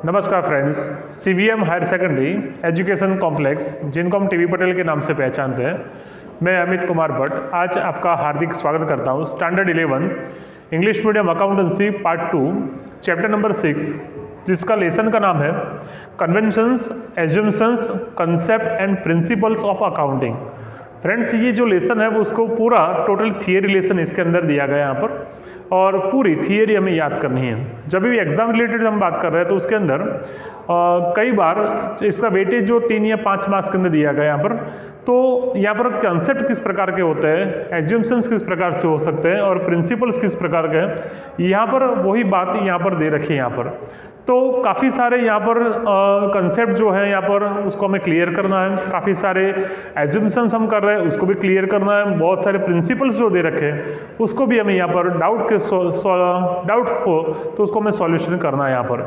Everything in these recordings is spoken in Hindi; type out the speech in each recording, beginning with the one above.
नमस्कार friends, CVM higher secondary education complex जिनको हम टीवी पटेल के नाम से पहचानते हैं, मैं अमित कुमार भट्ट आज आपका हार्दिक स्वागत करता हूं। Standard 11 English medium accountancy part 2 chapter number 6 जिसका लेसन का नाम है conventions, assumptions, concept and principles of accounting. Friends, ये जो लेसन है वो उसको पूरा टोटल थियरी लेसन इसके अंदर दिया गया है यहाँ पर, और पूरी थियरी हमें याद करनी है। जब भी एग्जाम रिलेटेड हम बात कर रहे हैं तो उसके अंदर कई बार इसका वेटेज जो 3 या 5 मार्क्स के अंदर दिया गया यहाँ पर, तो यहाँ पर कंसेप्ट किस प्रकार के होते हैं, एज्यूम्शंस किस प्रकार से हो सकते हैं और प्रिंसिपल्स किस प्रकार के हैं, यहाँ पर वही बात यहाँ पर दे रखी है। यहाँ पर तो काफ़ी सारे यहाँ पर कंसेप्ट जो है यहाँ पर उसको हमें क्लियर करना है, काफ़ी सारे एज्यूम्शंस हम कर रहे हैं उसको भी क्लियर करना है, बहुत सारे प्रिंसिपल्स जो दे रखे हैं उसको भी हमें यहाँ पर डाउट हो तो उसको हमें सॉल्यूशन करना है यहाँ पर।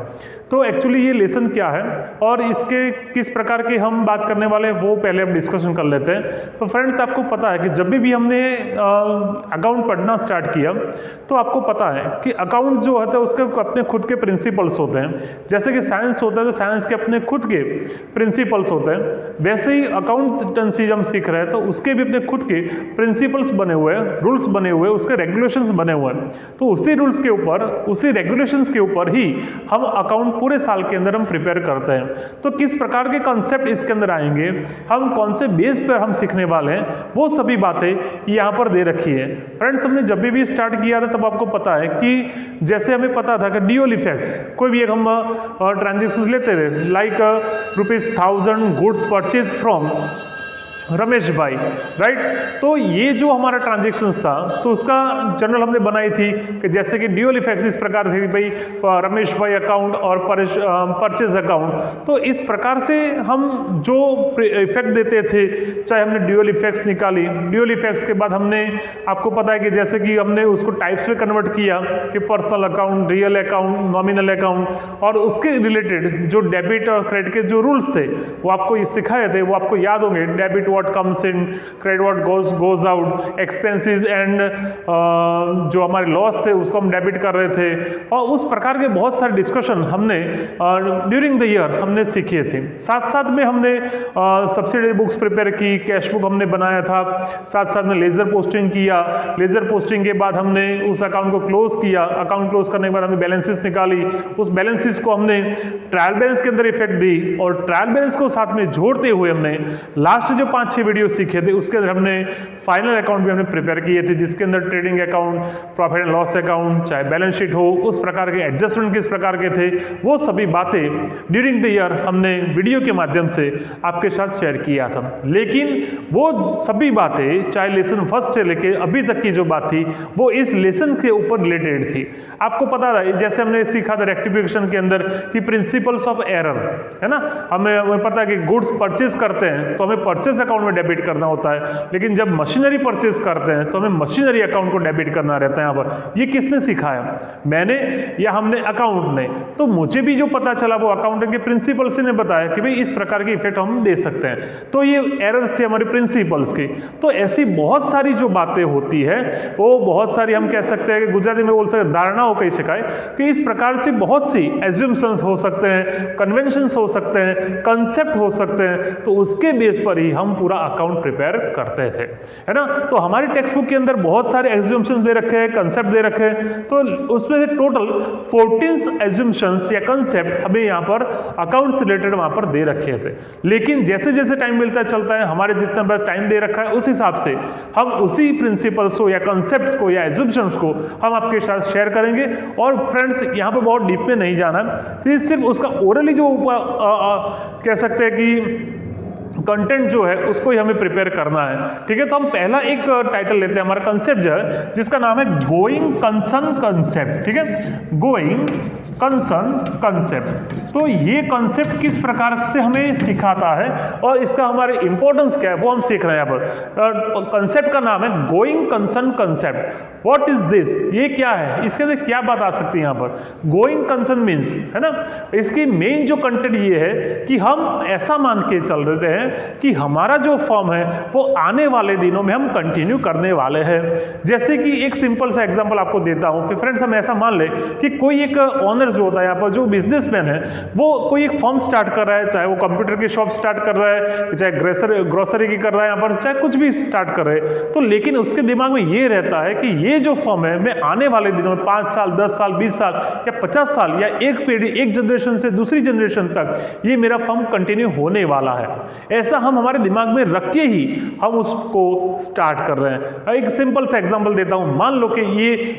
तो एक्चुअली ये लेसन क्या है और इसके किस प्रकार के हम बात करने वाले हैं वो पहले हम डिस्कशन कर लेते हैं। तो फ्रेंड्स, आपको पता है कि जब भी हमने अकाउंट पढ़ना स्टार्ट किया तो आपको पता है कि अकाउंट जो होता है उसके अपने खुद के प्रिंसिपल्स होते हैं। जैसे कि साइंस होता है तो साइंस के अपने खुद के प्रिंसिपल्स होते हैं, वैसे ही अकाउंटेंसी जब हम सीख रहे हैं तो उसके भी अपने खुद के प्रिंसिपल्स बने हुए हैं, रूल्स बने हुए हैं, उसके रेगुलेशंस बने हुए हैं। तो उसी रूल्स के ऊपर, उसी रेगुलेशंस के ऊपर ही हम अकाउंट पूरे साल के अंदर हम प्रिपेयर करते हैं। तो किस प्रकार के कंसेप्ट इसके अंदर आएंगे, हम कौन से बेस पर हम सीखने वाले हैं, वो सभी बातें यहाँ पर दे रखी है। फ्रेंड्स, हमने जब भी स्टार्ट किया था तब आपको पता है कि जैसे हमें पता था कि ड्यूअल इफेक्ट्स, कोई भी एक हम ट्रांजेक्शंस लेते थे, like ₹1000 goods purchase from Ramesh भाई, राइट। तो ये जो हमारा ट्रांजेक्शंस था तो उसका जनरल हमने बनाई थी कि जैसे कि ड्यूअल इफेक्ट्स इस प्रकार थे, भाई रमेश भाई अकाउंट और परचेज अकाउंट। तो इस प्रकार से हम जो इफेक्ट देते थे, चाहे हमने ड्यूअल इफेक्ट्स निकाली, ड्यूअल इफेक्ट्स के बाद हमने, आपको पता है कि जैसे कि हमने उसको टाइप्स में कन्वर्ट किया कि personal account, real account, nominal account, और उसके रिलेटेड जो डेबिट और क्रेडिट के जो रूल्स थे वो आपको ये सिखाए थे, वो आपको याद होंगे। Debit what comes in, credit what goes out, expenses and जो हमारे लॉस थे उसको हम डेबिट कर रहे थे, और उस प्रकार के बहुत सारे डिस्कशन हमने ड्यूरिंग द ईयर हमने सीखे थे। साथ साथ में हमने सब्सिडी बुक्स प्रिपेयर की, कैश बुक हमने बनाया था, साथ साथ में लेजर पोस्टिंग किया। लेजर पोस्टिंग के बाद हमने उस अकाउंट को क्लोज किया, अकाउंट क्लोज करने के बाद हमने बैलेंसेस निकाली, उस बैलेंसेस को हमने ट्रायल बैलेंस के अंदर इफेक्ट दी, और ट्रायल बैलेंस को साथ में जोड़ते हुए हमने लास्ट जो 5-6 वीडियो सीखे थे उसके अंदर हमने फाइनल अकाउंट भी हमने प्रिपेयर किए थे, जिसके अंदर trading account, profit and loss account, चाहे बैलेंस शीट हो, उस प्रकार के एडजस्टमेंट किस प्रकार के थे, वो सभी बातें ड्यूरिंग द ईयर हमने वीडियो के माध्यम से आपके साथ शेयर किया था। लेकिन वो सभी बातें, चाहे लेसन फर्स्ट से लेके अभी तक की जो बात थी वो इस लेसन के ऊपर रिलेटेड थी। आपको पता था, जैसे हमने सीखा था रेक्टिफिकेशन के अंदर कि प्रिंसिपल्स ऑफ एरर, है ना। हमें पता है कि गुड्स परचेज करते हैं तो हमें परचेज अकाउंट में डेबिट करना होता है, लेकिन जब मशीनरी परचेज करते हैं तो हमें मशीनरी अकाउंट को डेबिट करना रहता है। यहाँ पर ये किसने सिखाया, मैंने या हमने अकाउंट ने? तो मुझे भी जो पता चला वो अकाउंटिंग के प्रिंसिपल से ने बताया कि भाई इस प्रकार के इफेक्ट हम दे सकते हैं। तो ये एरर्स थे हमारे प्रिंसिपल्स की। तो ऐसी बहुत सारी जो बातें होती है वो बहुत सारी, हम कह सकते हैं कि गुजराती में बोल सकते हैं, धारणाओं कही शिकाय कि इस प्रकार से बहुत सी एज्यूम्शंस हो सकते हैं, कन्वेंशंस हो सकते हैं, कंसेप्ट हो सकते हैं। तो उसके बेस पर ही हम पूरा अकाउंट प्रिपेयर करते थे, है ना। तो हमारी टेक्स्ट बुक के अंदर बहुत सारे एज्यूम्शंस दे रखे हैं, कंसेप्ट दे रखे हैं, तो उसमें से टोटल 14 एज्यूम्शंस या कंसेप्ट हमें यहाँ पर अकाउंट से रिलेटेड वहाँ पर दे रखे थे। लेकिन जैसे जैसे टाइम मिलता चलता है, हमारे जितना बस टाइम दे रखा है उस हिसाब से हम उसी प्रिंसिपल्स को या कंसेप्ट्स को या एज्यूम्शंस को हम आपके साथ शेयर करेंगे। और फ्रेंड्स, यहाँ पर बहुत डीप में नहीं जाना, सिर्फ उसका ओरली जो कह सकते हैं कि कंटेंट जो है उसको ही हमें प्रिपेयर करना है, ठीक है। तो हम पहला एक टाइटल लेते हैं, हमारा कंसेप्ट जो है जिसका नाम है गोइंग कंसर्न कंसेप्ट, ठीक है। Going concern concept. तो ये कंसेप्ट किस प्रकार से हमें सिखाता है और इसका हमारे इंपॉर्टेंस क्या है वो हम सीख रहे हैं यहाँ पर। कंसेप्ट का नाम है going concern concept. What is this, ये क्या है, इसके अंदर क्या बात आ सकती है यहाँ पर। गोइंग कंसर्न मीन्स, है ना, इसकी मेन जो कंटेंट ये है कि हम ऐसा मान के चल रहे हैं हैं कि हमारा जो फॉर्म है वो आने वाले दिनों में हम कंटिन्यू करने वाले हैं। जैसे कि एक सिंपल सा एग्जांपल आपको देता हूं कि फ्रेंड्स हम ऐसा मान ले कि कोई एक ओनर जो होता है यहाँ पर, जो बिजनेसमैन है, वो कोई एक फॉर्म स्टार्ट कर रहा है, चाहे वो कंप्यूटर की शॉप स्टार्ट कर रहा है, चाहे ग्रोसरी की कर रहा है यहाँ पर, चाहे कुछ भी स्टार्ट कर रहे हैं, तो लेकिन उसके दिमाग में ये रहता है कि ये जो फॉर्म है मैं आने वाले दिनों में 5 साल 10 साल 20 साल या 50 साल या एक पीढ़ी, एक जनरेशन से दूसरी जनरेशन तक ये मेरा फॉर्म कंटिन्यू होने वाला है। ऐसा हम हमारे दिमाग में रख के ही हम उसको स्टार्ट कर रहे हैं। एक सिंपल सा एग्जांपल देता हूं, मान लो कि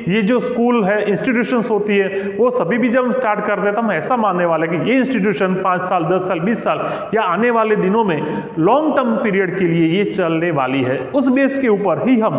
ये जो स्कूल है, इंस्टीट्यूशंस होती है, वो सभी भी जब हम स्टार्ट करते हैं तो हम ऐसा मानने वाले कि ये इंस्टीट्यूशन 5 साल 10 साल 20 साल या आने वाले दिनों में लॉन्ग टर्म पीरियड के लिए ये चलने वाली है। उस बेस के ऊपर ही हम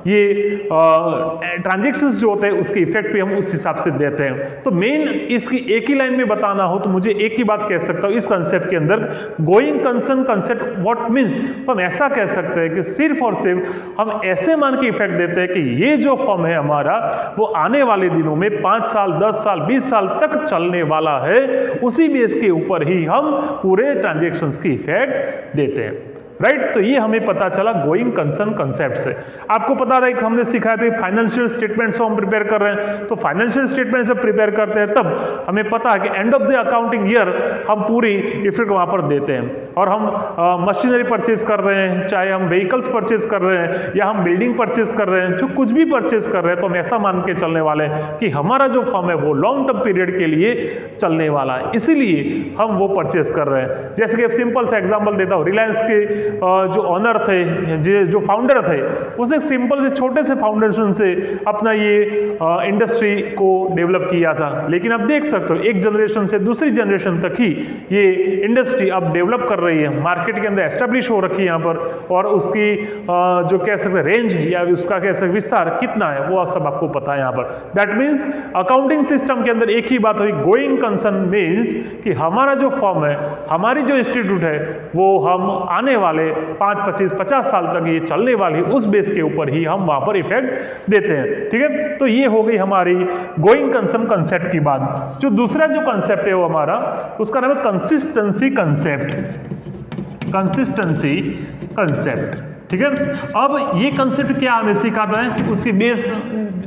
ये ट्रांजेक्शंस जो होते हैं उसके इफेक्ट भी हम उस हिसाब से देते हैं। तो मेन इसकी एक ही लाइन में बताना हो तो मुझे एक ही बात कह सकता हूं इस कंसेप्ट के अंदर, going concern concept what means, तो हम ऐसा कह सकते हैं कि सिर्फ और सिर्फ हम ऐसे मान के इफेक्ट देते हैं कि ये जो फॉर्म है हमारा वो आने वाले दिनों में 5 साल 10 साल 20 साल तक चलने वाला है। उसी बेस के ऊपर ही हम पूरे ट्रांजेक्शंस की इफेक्ट देते हैं। राइट, तो ये हमें पता चला गोइंग कंसर्न कंसेप्ट से। आपको पता रहा कि हमने सिखाया था फाइनेंशियल स्टेटमेंट्स हम प्रिपेयर कर रहे हैं, तो फाइनेंशियल स्टेटमेंट जब प्रिपेयर करते हैं तब हमें पता है कि end of the accounting year हम पूरी इफेक्ट वहां पर देते हैं। और हम मशीनरी परचेज कर रहे हैं, चाहे हम व्हीकल्स परचेज कर रहे हैं या हम बिल्डिंग परचेज कर रहे हैं, जो कुछ भी परचेज कर रहे हैं, तो हम ऐसा मान के चलने वाले हैं कि हमारा जो फॉर्म है वो लॉन्ग टर्म पीरियड के लिए चलने वाला है, इसीलिए हम वो परचेज कर रहे हैं। जैसे कि सिंपल सा एग्जाम्पल देता हूँ, रिलायंस के जो ऑनर थे, जो फाउंडर थे, उस एक सिंपल से छोटे से फाउंडेशन से अपना ये इंडस्ट्री को डेवलप किया था। लेकिन अब देख सकते हो एक जनरेशन से दूसरी जनरेशन तक ही ये इंडस्ट्री अब डेवलप कर रही है, मार्केट के अंदर एस्टेब्लिश हो रखी है यहाँ पर, और उसकी जो कह सकते हैं रेंज या उसका कह सकते विस्तार कितना है वो सब आपको पता है यहाँ पर। दैट मीन्स अकाउंटिंग सिस्टम के अंदर एक ही बात हुई, गोइंग कंसर्न मीन्स कि हमारा जो फॉर्म है, हमारी जो इंस्टीट्यूट है, वो हम आने वाले 5 25 50 साल तक ये चलने वाली, उस बेस के ऊपर ही हम वहां पर इफेक्ट देते हैं। ठीक है, तो ये हो गई हमारी गोइंग कंसर्न कंसेप्ट की बात। जो दूसरा जो कंसेप्ट है वो हमारा, उसका नाम है कंसिस्टेंसी कंसेप्ट। कंसिस्टेंसी कंसेप्ट, ठीक है। अब ये कंसेप्ट क्या हमें सिखाता है, उसकी बेस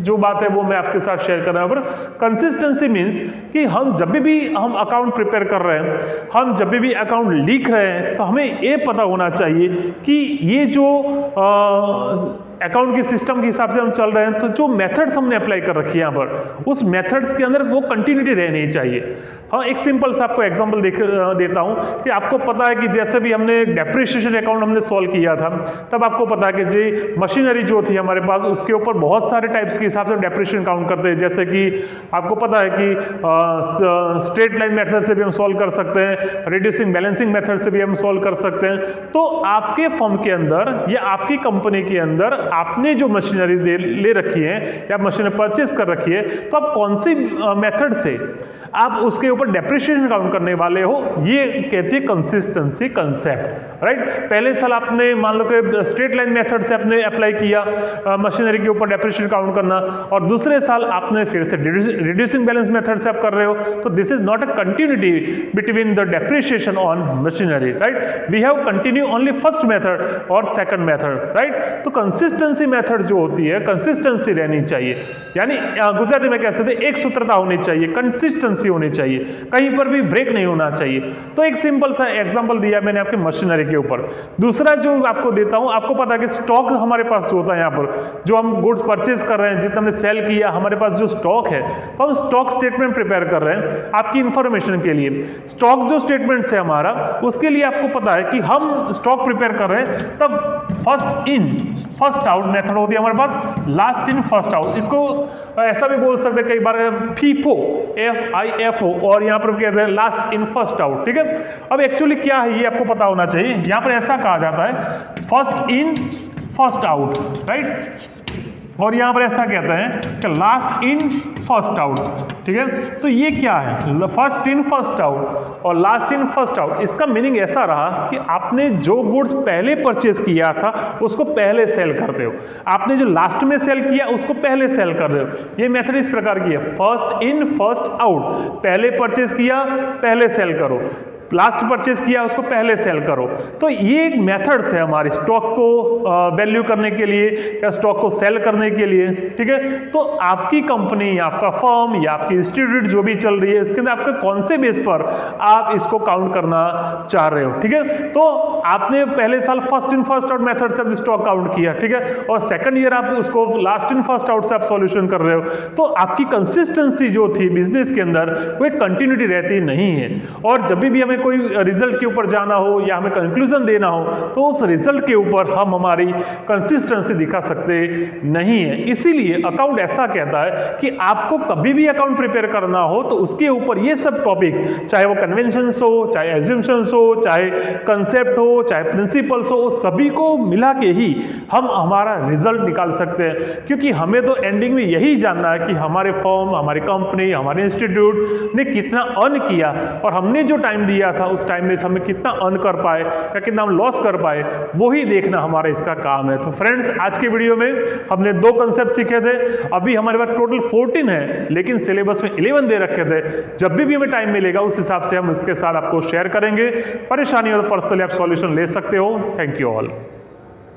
जो बात है वो मैं आपके साथ शेयर कर रहा हूं। कंसिस्टेंसी मीन्स कि हम जब भी हम अकाउंट प्रिपेयर कर रहे हैं, हम जब भी अकाउंट लिख रहे हैं, तो हमें ये पता होना चाहिए कि ये जो अकाउंट के सिस्टम के हिसाब से हम चल रहे हैं, तो जो मेथड्स हमने अप्लाई कर रखी है यहाँ पर, उस मेथड्स के अंदर वो कंटिन्यूटी रहनी चाहिए। हाँ, एक सिंपल सा आपको एग्जांपल देता हूँ कि आपको पता है कि जैसे भी हमने डेप्रिसिएशन अकाउंट हमने सॉल्व किया था, तब आपको पता है कि जी मशीनरी जो थी हमारे पास, उसके ऊपर बहुत सारे टाइप्स के हिसाब से डेप्रिसिएशन काउंट करते हैं। जैसे कि आपको पता है कि स्ट्रेट लाइन मेथड से भी हम सॉल्व कर सकते हैं, रिड्यूसिंग बैलेंसिंग मेथड से भी हम सॉल्व कर सकते हैं। तो आपके फर्म के अंदर या आपकी कंपनी के अंदर आपने जो मशीनरी ले रखी है या मशीनरी परचेज कर रखी है, तो आप कौन सी मेथड से आप उसके ऊपर डेप्रिसिएशन काउंट करने वाले हो, ये कहती है कंसिस्टेंसी कंसेप्ट। राइट, पहले साल आपने मान लो कि स्ट्रेट लाइन मेथड से आपने अप्लाई किया मशीनरी के ऊपर डेप्रिसिएशन काउंट करना, और दूसरे साल आपने फिर से रिड्यूसिंग बैलेंस मेथड से आप कर रहे हो, तो this is not a continuity between the depreciation on machinery. Right, we have continue only first method और सेकंड मेथड। राइट, तो कंसिस्टेंसी मेथड जो होती है, कंसिस्टेंसी रहनी चाहिए, यानी गुजराती में कह सकते हैं एक सूत्रता होनी चाहिए, कंसिस्टेंसी होनी चाहिए, कहीं पर भी ब्रेक नहीं होना चाहिए। तो एक सिंपल सा एग्जांपल दिया मैंने आपके मशीनरी के ऊपर। दूसरा जो आपको देता हूं, आपको पता है कि स्टॉक हमारे पास जो होता है, यहाँ पर जो हम गुड्स परचेज कर रहे हैं, जितना हमने सेल किया, हमारे पास जो स्टॉक है, तो हम स्टॉक स्टेटमेंट प्रिपेयर कर रहे हैं आपकी इंफॉर्मेशन के लिए। स्टॉक जो स्टेटमेंट है हमारा, उसके लिए आपको पता है कि हम स्टॉक प्रिपेयर कर रहे हैं, तब first in first out method होती है हमारे पास, लास्ट इन फर्स्ट आउट। इसको ऐसा भी बोल सकते हैं कई बार फीफो, FIFO, और यहाँ पर कहते हैं लास्ट इन फर्स्ट आउट। ठीक है, अब एक्चुअली क्या है ये आपको पता होना चाहिए। यहाँ पर ऐसा कहा जाता है first in first out, right, और यहाँ पर ऐसा कहते हैं कि लास्ट इन फर्स्ट आउट। ठीक है, तो ये क्या है, फर्स्ट इन फर्स्ट आउट और लास्ट इन फर्स्ट आउट। इसका मीनिंग ऐसा रहा कि आपने जो गुड्स पहले परचेज किया था उसको पहले सेल करते हो, आपने जो लास्ट में सेल किया उसको पहले सेल कर रहे हो। ये मेथड इस प्रकार की है, फर्स्ट इन फर्स्ट आउट, पहले परचेज किया पहले सेल करो। लास्ट परचेज किया उसको पहले सेल करो। तो ये एक मेथड्स है हमारे स्टॉक को वैल्यू करने के लिए या स्टॉक को सेल करने के लिए, ठीक है। तो आपकी कंपनी, आपका फर्म या आपकी इंस्टीट्यूट जो भी चल रही है, इसके अंदर आपके कौन से बेस पर आप इसको काउंट करना चाह रहे हो, ठीक है। तो आपने पहले साल first in first out method से स्टॉक काउंट किया, ठीक है, और सेकंड ईयर आप उसको लास्ट इन फर्स्ट आउट से आप सॉल्यूशन कर रहे हो, तो आपकी कंसिस्टेंसी जो थी बिजनेस के अंदर वो एक कंटिन्यूटी रहती नहीं है। और जब भी हमें कोई रिजल्ट के ऊपर जाना हो या हमें कंक्लूजन देना हो तो उस रिजल्ट के ऊपर हम हमारी कंसिस्टेंसी दिखा सकते नहीं है। इसीलिए अकाउंट ऐसा कहता है कि आपको कभी भी अकाउंट प्रिपेयर करना हो तो उसके ऊपर ये सब टॉपिक्स, चाहे वो कन्वेंशंस हो, चाहे एज्यूम्शंस हो, चाहे कंसेप्ट हो, चाहे प्रिंसिपल्स हो, सभी को मिला के ही हम हमारा रिजल्ट निकाल सकते हैं। क्योंकि हमें तो एंडिंग में यही जानना है कि हमारे फर्म, हमारी कंपनी, हमारे इंस्टीट्यूट ने कितना अर्न किया और हमने जो टाइम दिया था उस टाइम में हमें कितना अर्न कर पाए या कितना हम लॉस कर पाए, वही देखना हमारा इसका काम है। तो फ्रेंड्स, आज के वीडियो में हमने 2 कंसेप्ट सीखे थे। अभी हमारे पास टोटल 14 है, लेकिन सिलेबस में 11 दे रखे थे। जब भी हमें टाइम मिलेगा उस हिसाब से हम उसके साथ आपको शेयर करेंगे। परेशानी हो तो पर्सनली आप सॉल्यूशन ले सकते हो। Thank you all.